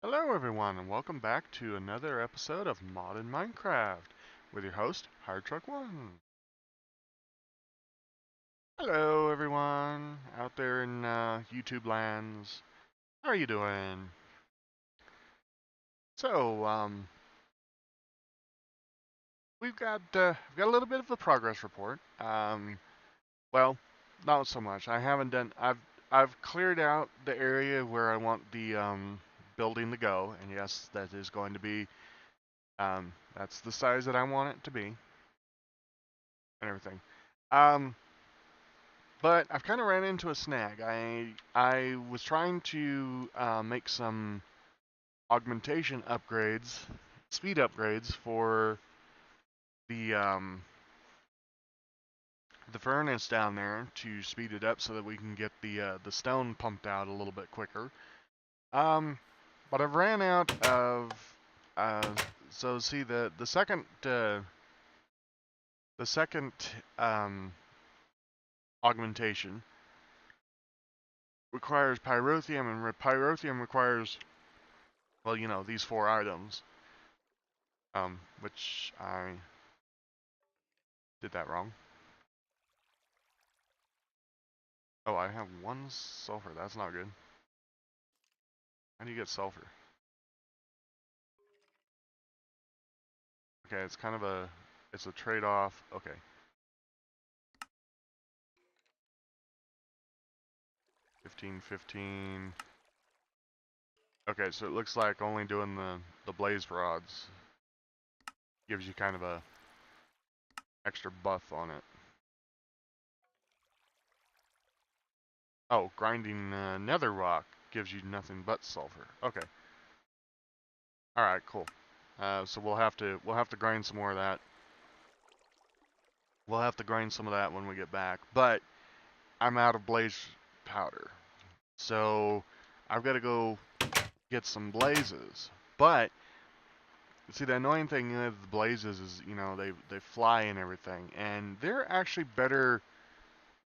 Hello everyone and welcome back to another episode of Mod in Minecraft with your host, HireTruck1. Hello everyone out there in YouTube lands. How are you doing? So, we've got a little bit of a progress report. Well, not so much. I've cleared out the area where I want the building to go, and yes, that is going to be that's the size that I want it to be and everything. Um, But I've kind of ran into a snag. I was trying to make some augmentation upgrades, speed upgrades for the um, the furnace down there to speed it up so that we can get the stone pumped out a little bit quicker. Um, but I've ran out of uh, so see the second augmentation requires pyrotheum, and pyrotheum requires, well, you know, these four items. Which I did that wrong. Oh, I have one sulfur. That's not good. How do you get sulfur? Okay, it's kind of it's a trade-off. Okay. $15.15. Okay, so it looks like only doing the blaze rods gives you kind of a extra buff on it. Oh, grinding nether rock gives you nothing but sulfur. Okay. All right, cool. So we'll have to grind some more of that. We'll have to grind some of that when we get back. But I'm out of blaze powder, so I've got to go get some blazes. But see, the annoying thing with the blazes is, you know, they fly and everything, and they're actually better.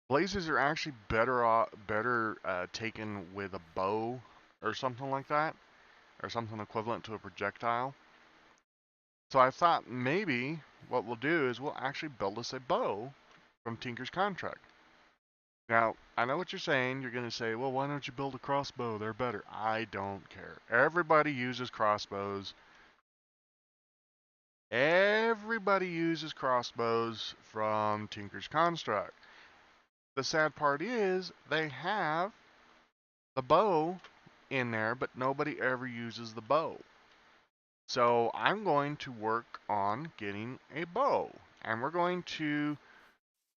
Blazes are actually better taken with a bow or something like that, or something equivalent to a projectile. So I thought maybe what we'll do is we'll actually build us a bow from Tinker's Contract. Now, I know what you're saying. You're going to say, well, why don't you build a crossbow? They're better. I don't care. Everybody uses crossbows. Everybody uses crossbows from Tinker's Construct. The sad part is they have the bow in there, but nobody ever uses the bow. So I'm going to work on getting a bow. And we're going to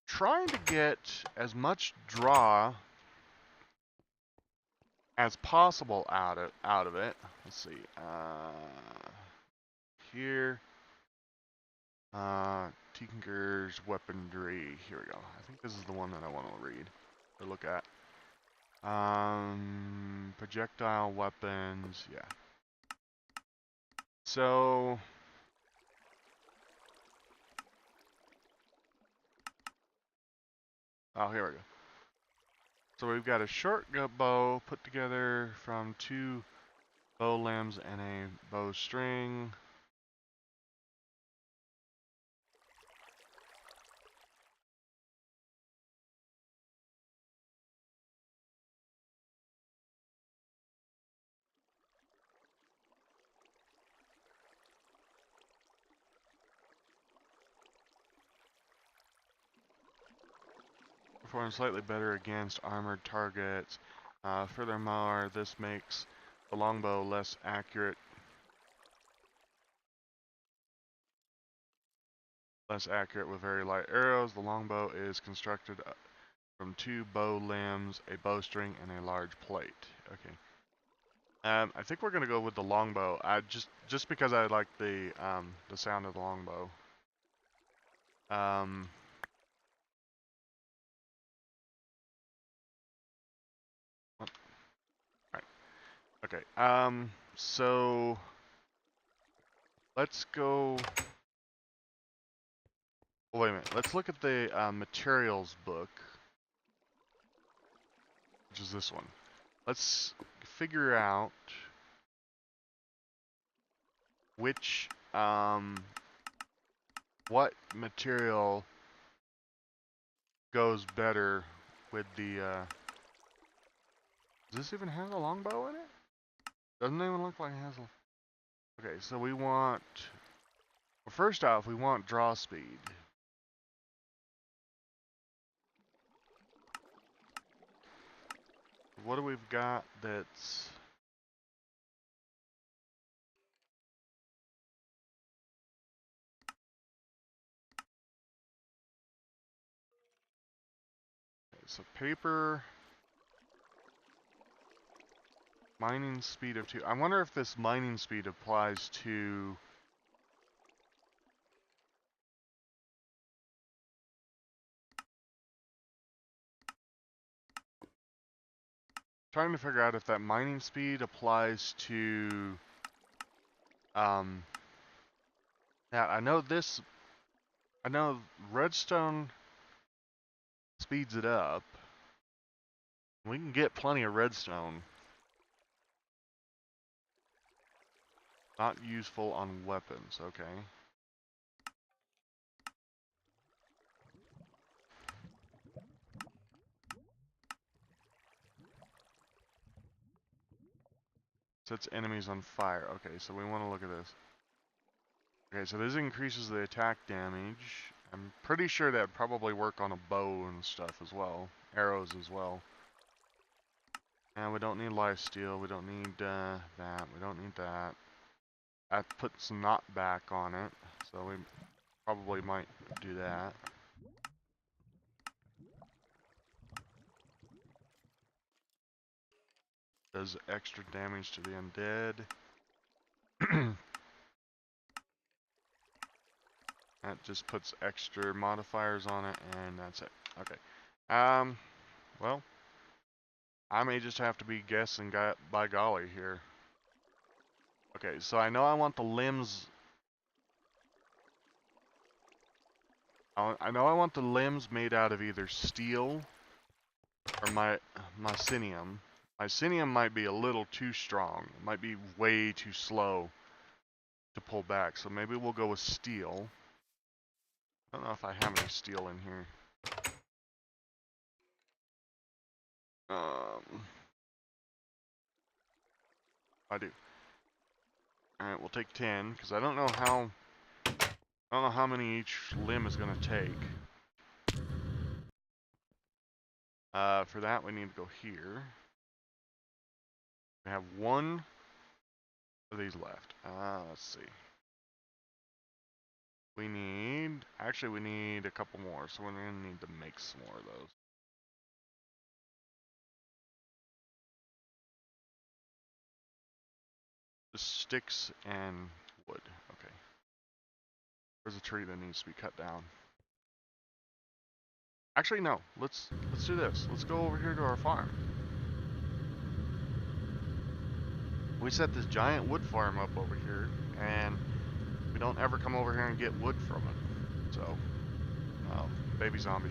try to get as much draw as possible out of it. Let's see. Here. Tinker's Weaponry. Here we go. I think this is the one that I want to read or look at. Projectile weapons. Yeah. So. Oh, here we go. So we've got a short bow put together from 2 bow limbs and a bowstring. Performs slightly better against armored targets. Furthermore, this makes the longbow less accurate. With very light arrows. The longbow is constructed from 2 bow limbs, a bowstring, and a large plate. Okay. I think we're gonna go with the longbow. Just because I like the sound of the longbow. Right. Okay. So let's go. Oh, wait a minute. Let's look at the materials book, which is this one. Let's figure out which, what material goes better with the, does this even have a longbow in it? Doesn't even look like it has a, okay, so we want, well, first off, we want draw speed. What do we've got that's, okay, so paper, mining speed of 2. I wonder if this mining speed applies to, trying to figure out if that mining speed applies to, now I know this, I know redstone speeds it up. We can get plenty of redstone. Not useful on weapons, okay. Sets enemies on fire. Okay, so we want to look at this. Okay, so this increases the attack damage. I'm pretty sure that'd probably work on a bow and stuff as well. Arrows as well. And we don't need lifesteal. We don't need that. We don't need that. That puts knockback on it, so we probably might do that. Does extra damage to the undead. That just puts extra modifiers on it, and that's it. Okay. Well, I may just have to be guessing by golly here. Okay, so I know I want the limbs. I know I want the limbs made out of either steel or mycenium. Mycenium might be a little too strong. It might be way too slow to pull back, so maybe we'll go with steel. I don't know if I have any steel in here. I do. Alright, we'll take 10, because I don't know how many each limb is going to take. For that, we need to go here. We have one of these left. Let's see. We need a couple more, so we're going to need to make some more of those. Just sticks and wood. Okay. There's a tree that needs to be cut down. Actually, no. Let's do this. Let's go over here to our farm. We set this giant wood farm up over here, and we don't ever come over here and get wood from it. So, baby zombie.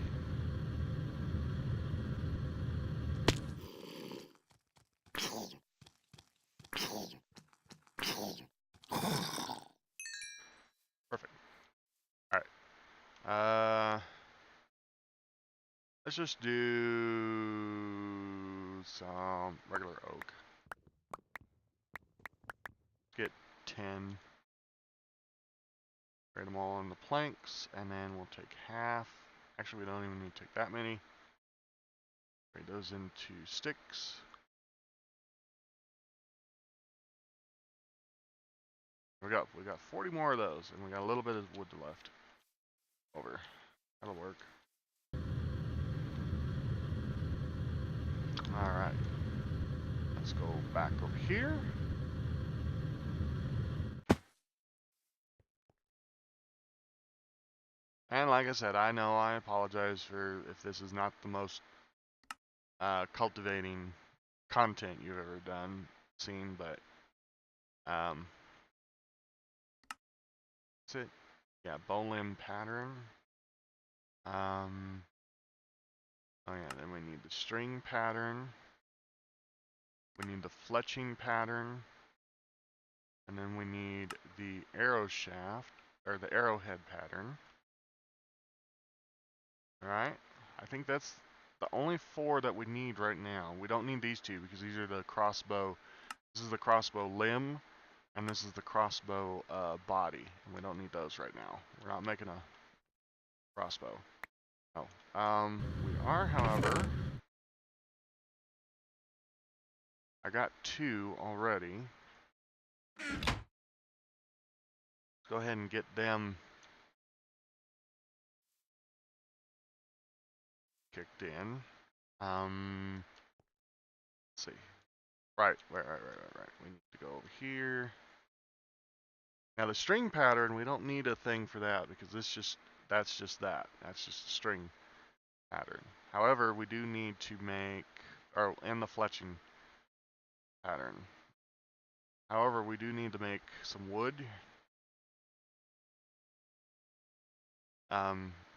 Perfect. Alright. Let's just do some regular oak. Get 10. Write them all on the planks, and then we'll take half. Actually, we don't even need to take that many. Write those into sticks. We got 40 more of those, and we got a little bit of wood left over. That'll work. Alright. Let's go back over here. And like I said, I know I apologize for if this is not the most cultivating content you've ever seen, but that's it. Yeah, bone limb pattern. Oh yeah, then we need the string pattern. We need the fletching pattern. And then we need the arrow shaft, or the arrowhead pattern. Alright, I think that's the only 4 that we need right now. We don't need these 2 because these are the crossbow. This is the crossbow limb, and this is the crossbow body. And we don't need those right now. We're not making a crossbow. Oh, we are, however, I got 2 already. Go ahead and get them kicked in. Let's see. Right. We need to go over here. Now the string pattern, we don't need a thing for that because that's just that. That's just a string pattern. However, we do need to make, and the fletching pattern. However, we do need to make some wood.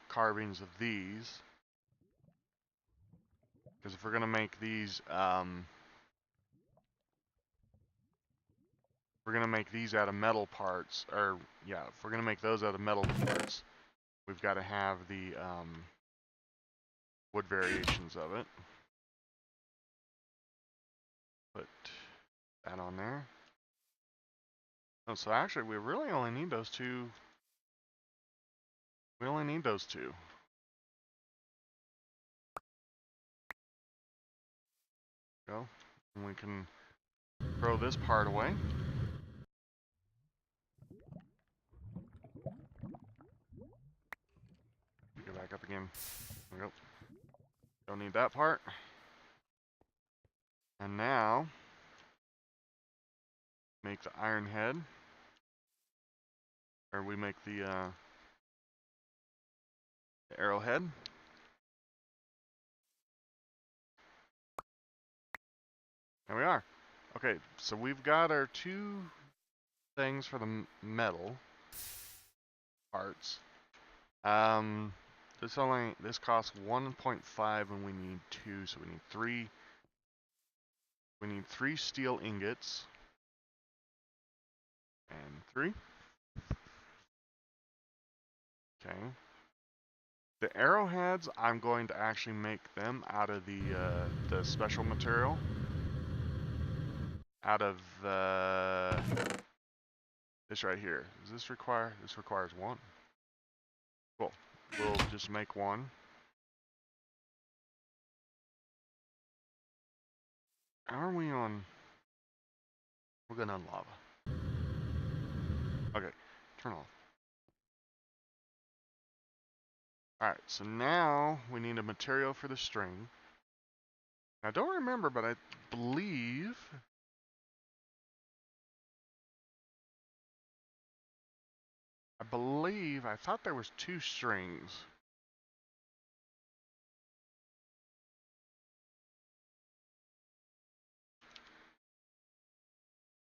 Carvings of these. Because if we're going to make these, we're going to make these out of metal parts, or yeah, if we're going to make those out of metal parts, we've got to have the wood variations of it. Put that on there. Oh, so actually we really only need those 2. We only need those 2. Go. And we can throw this part away. Go back up again. There we go. Don't need that part. And now, make the iron head. Or we make the arrowhead. There we are. Okay, so we've got our 2 things for the metal parts. This costs 1.5 and we need 2, so we need 3. We need 3 steel ingots. And 3. Okay. The arrowheads, I'm going to actually make them out of the special material. Out of this right here. Does this require? This requires 1. Cool. We'll just make 1. How are we on? We're good on lava. Okay, turn off. Alright, so now we need a material for the string. I don't remember, but I believe I thought there was 2 strings.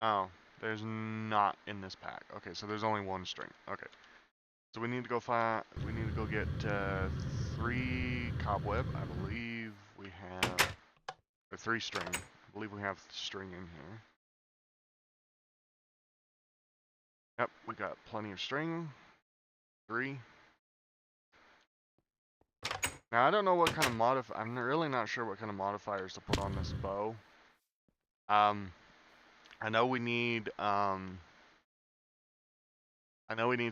Oh, there's not in this pack. Okay, so there's only 1 string. Okay. So we need to go get 3 cobweb. I believe we have, or 3 string. I believe we have string in here. Yep, we got plenty of string. 3. Now I don't know what kind of I'm really not sure what kind of modifiers to put on this bow. I know we need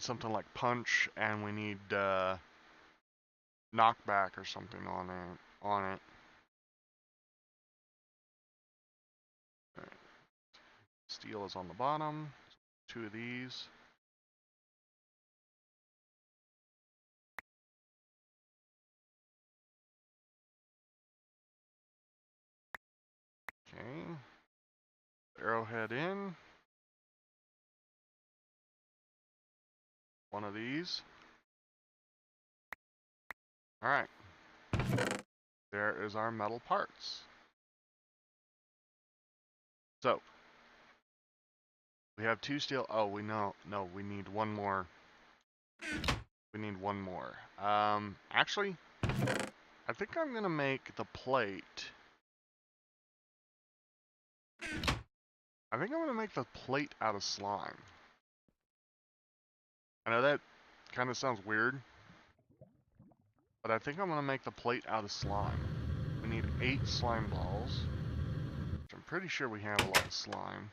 something like punch, and we need knockback or something on it. Right. Steel is on the bottom. 2 of these. Okay. Arrowhead in. 1 of these. Alright. There is our metal parts. So, we have 2 steel. Oh, we know. No, we need 1 more. We need 1 more. Actually, I think I'm going to make the plate I think I'm going to make the plate out of slime. I know that kind of sounds weird, but I think I'm going to make the plate out of slime. We need 8 slime balls, which I'm pretty sure we have a lot of slime.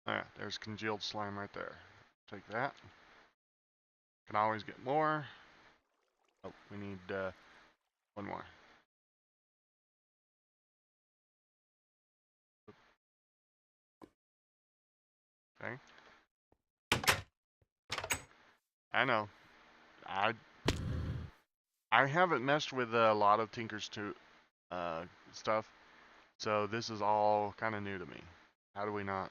Oh yeah, there's congealed slime right there. Take that. Can always get more. Oh, we need one more. Okay. I know. I I haven't messed with a lot of Tinker's stuff, so this is all kind of new to me. How do we not?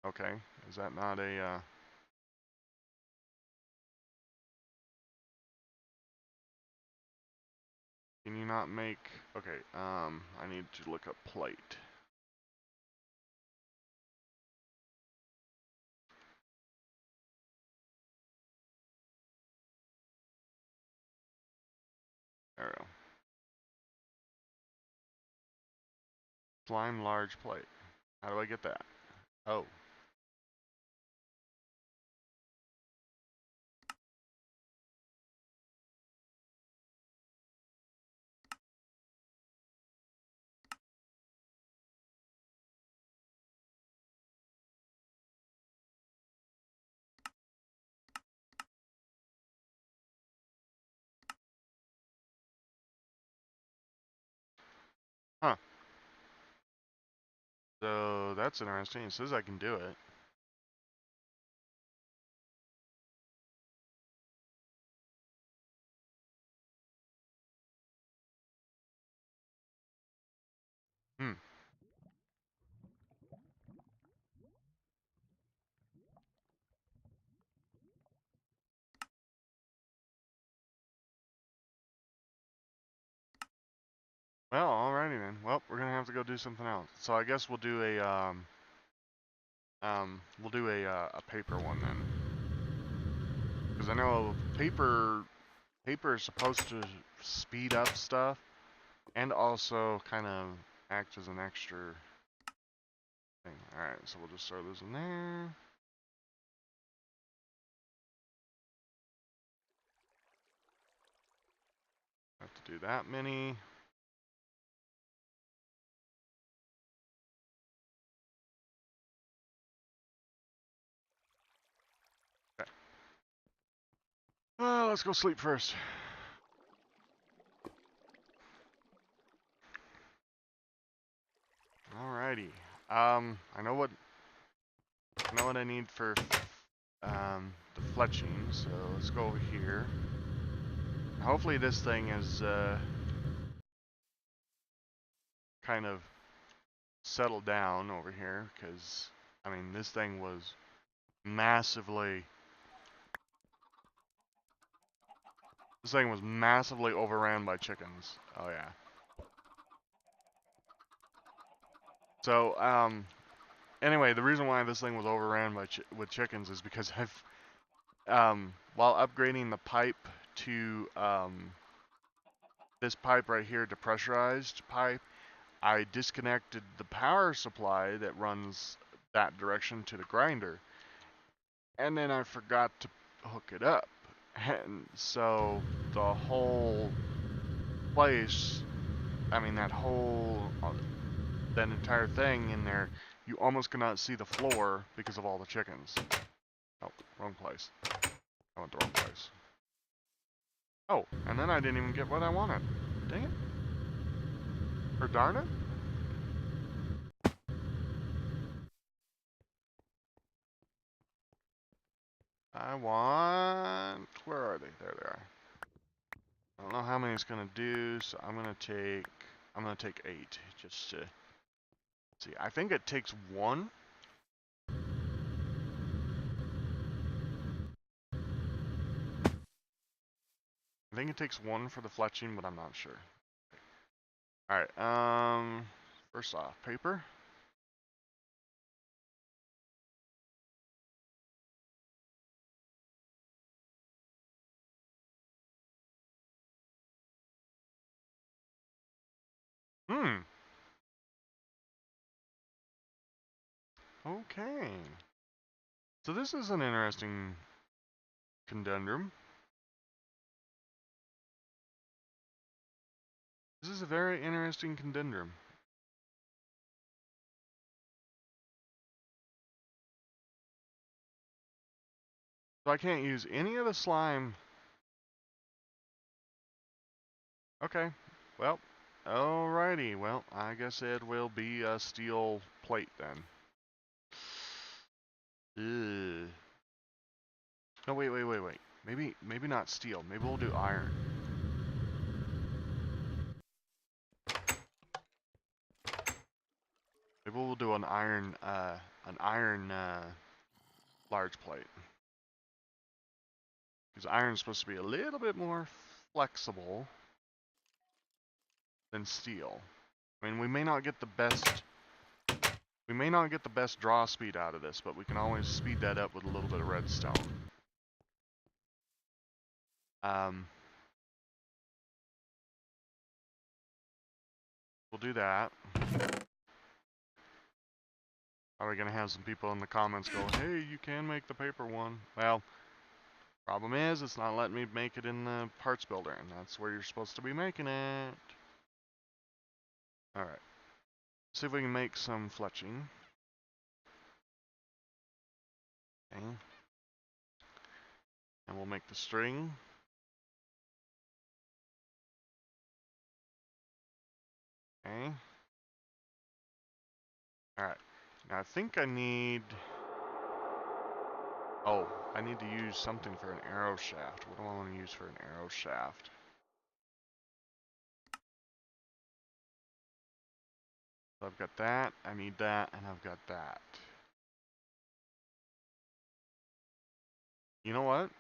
Okay, is that not a? Can you not make? Okay, I need to look up plate. There we go. Slime large plate. How do I get that? Oh. Huh. So that's interesting. It says I can do it. Hmm. Well, alrighty then. Well, we're gonna have to go do something else. So I guess we'll do a paper one then, because I know paper is supposed to speed up stuff and also kind of act as an extra thing. All right, so we'll just throw those in there. Have to do that many. Okay. Let's go sleep first. Alrighty. I know what I need for the fletching. So let's go over here. Hopefully this thing is kind of settled down over here, because I mean this thing was massively overran by chickens. Oh yeah. So anyway, the reason why this thing was overran by with chickens is because I've while upgrading the pipe to this pipe right here, depressurized pipe, I disconnected the power supply that runs that direction to the grinder, and then I forgot to hook it up, and so the whole place, I mean that entire thing in there, you almost cannot see the floor because of all the chickens. Oh, wrong place. I went the wrong place. Oh, and then I didn't even get what I wanted. Dang it. Or darn it. I want... Where are they? There they are. I don't know how many it's gonna do, so I'm gonna take 8 just to see. I think it takes 1. I think it takes 1 for the fletching, but I'm not sure. Alright, first off, paper. Hmm. Okay. So this is an interesting conundrum. This is a very interesting conundrum. So I can't use any of the slime. Okay. Well, alrighty. Well, I guess it will be a steel plate then. Ugh. No, wait. Maybe not steel. Maybe we'll do iron. Maybe we'll do an iron large plate. Because iron's supposed to be a little bit more flexible than steel. I mean, we may not get the best draw speed out of this, but we can always speed that up with a little bit of redstone. We'll do that. Are we gonna have some people in the comments go, "Hey, you can make the paper one"? Well, problem is, it's not letting me make it in the parts builder, and that's where you're supposed to be making it. All right. See if we can make some fletching. Okay. And we'll make the string. Okay. Alright. Now I think I need... Oh, I need to use something for an arrow shaft. What do I want to use for an arrow shaft? So I've got that, I need that, and I've got that. You know what?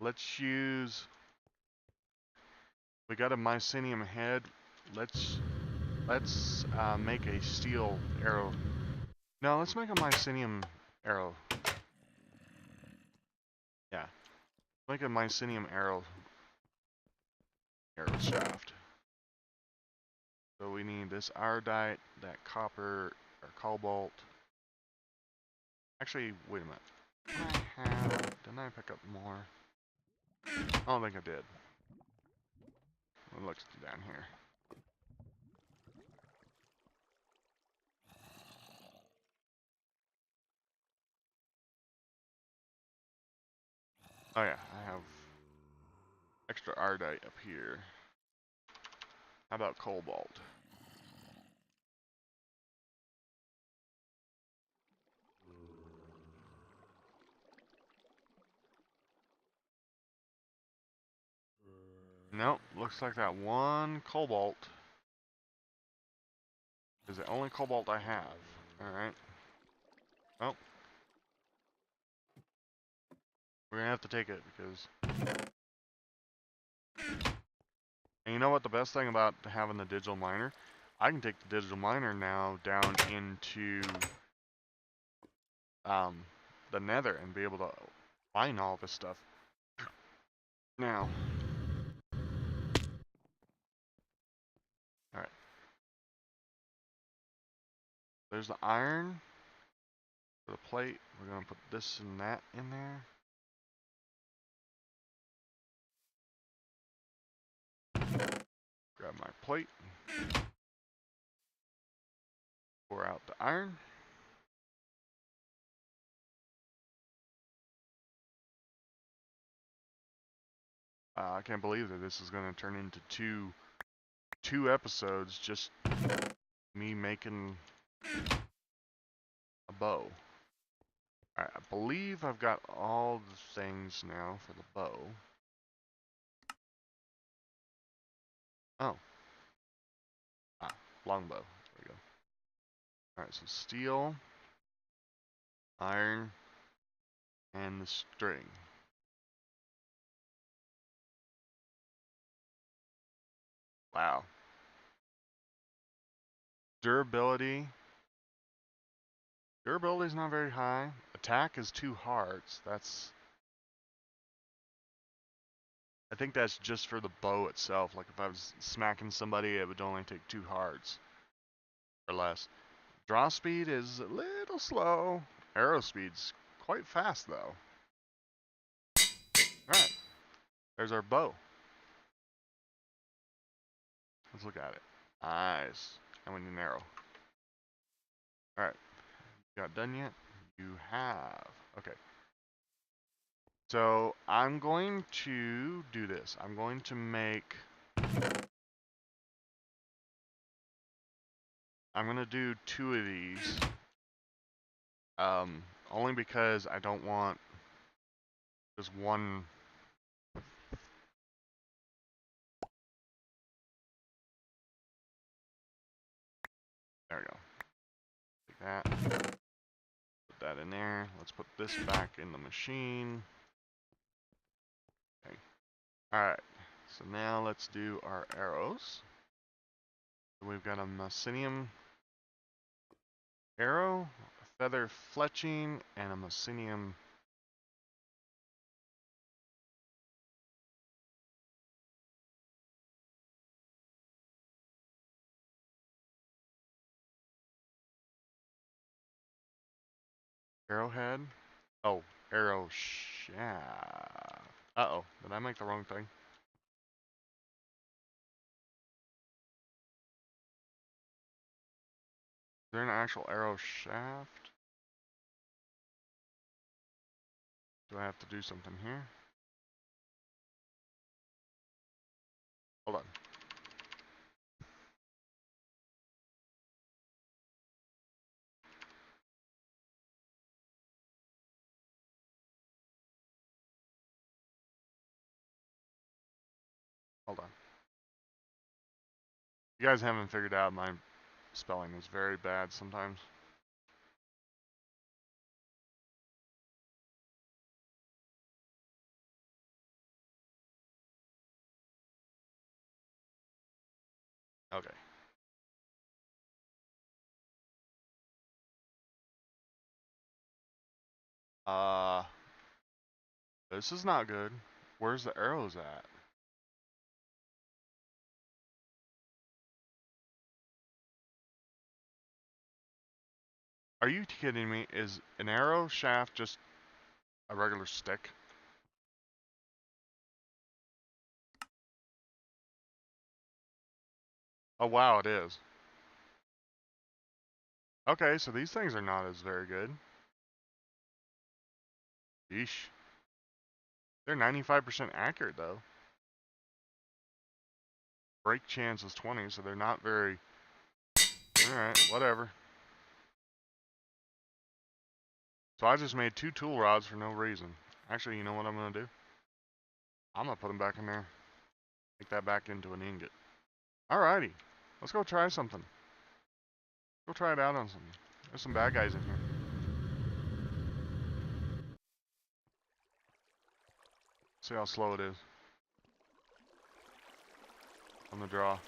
Let's use... We got a mycelium head. Let's make a steel arrow. No, let's make a mycelium arrow. Yeah. Make a mycelium arrow shaft. So we need this iodite, that copper, or cobalt. Actually, wait a minute. Didn't I pick up more? I don't think I did. Let's look down here. Oh yeah, I have extra iodite up here. How about cobalt? Nope, looks like that one cobalt is the only cobalt I have. Alright. Well, we're gonna have to take it because... And you know what the best thing about having the digital miner? I can take the digital miner now down into the nether and be able to mine all this stuff. Now. Alright. There's the iron for the plate. We're going to put this and that in there. Grab my plate. Pour out the iron. I can't believe that this is going to turn into two episodes just me making a bow. Alright, I believe I've got all the things now for the bow. Oh. Longbow. There we go. Alright, so steel, iron, and the string. Wow. Durability. Durability is not very high. Attack is 2 hearts. I think that's just for the bow itself. Like if I was smacking somebody, it would only take 2 hearts. or less. Draw speed is a little slow. Arrow speed's quite fast though. Alright, there's our bow. Let's look at it. Nice. And we need an arrow. Alright, got done yet? You have. Okay. So I'm going to do this. I'm going to make. I'm going to do 2 of these. Only because I don't want just one. There we go. Take that. Put that in there. Let's put this back in the machine. Okay. Alright. So now let's do our arrows. We've got a Mycenium arrow, a feather fletching, and a Mycenium arrowhead. Oh, arrow shaft. Uh-oh, did I make the wrong thing? Is there an actual arrow shaft? Do I have to do something here? Hold on. Hold on. You guys haven't figured out my spelling is very bad sometimes. Okay. This is not good. Where's the arrows at? Are you kidding me? Is an arrow shaft just a regular stick? Oh wow, it is. Okay, so these things are not as very good. Yeesh. They're 95% accurate though. Break chance is 20, so they're not very. Alright, whatever. So I just made 2 tool rods for no reason. Actually, you know what I'm gonna do? I'm gonna put them back in there. Make that back into an ingot. Alrighty. Let's go try something. Go try it out on something. There's some bad guys in here. See how slow it is. On the draw.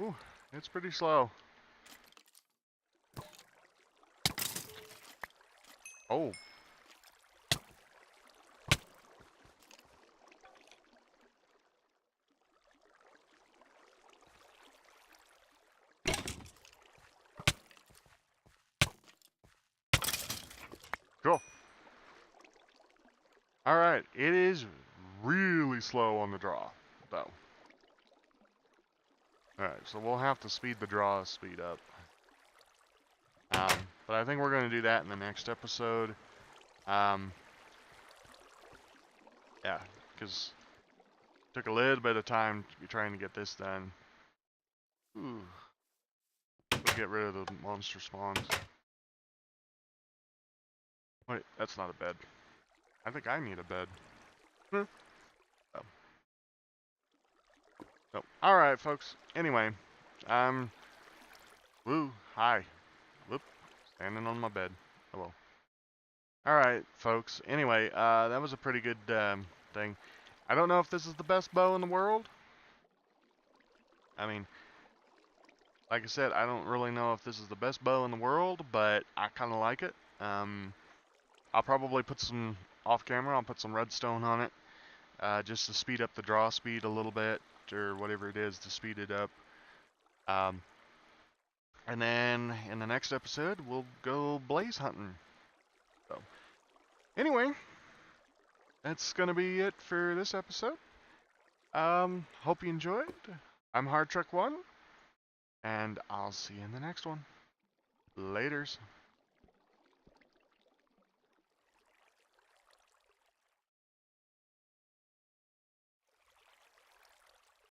Ooh, it's pretty slow. Oh. Cool. Alright, it is really slow on the draw, though. Alright, so we'll have to speed the draw speed up. But I think we're going to do that in the next episode. Yeah, because it took a little bit of time to be trying to get this done. Ooh. We'll get rid of the monster spawns. Wait, that's not a bed. I think I need a bed. Oh. So, alright, folks. Anyway, woo, hi. Whoop, standing on my bed. Oh well. Alright, folks. Anyway, that was a pretty good thing. I don't know if this is the best bow in the world. I mean, like I said, I don't really know if this is the best bow in the world, but I kind of like it. I'll probably put some off camera. I'll put some redstone on it, just to speed up the draw speed a little bit, or whatever it is to speed it up. Um, and then in the next episode, we'll go blaze hunting. So, anyway, that's gonna be it for this episode. Hope you enjoyed. I'm Hard Truck One, and I'll see you in the next one. Laters.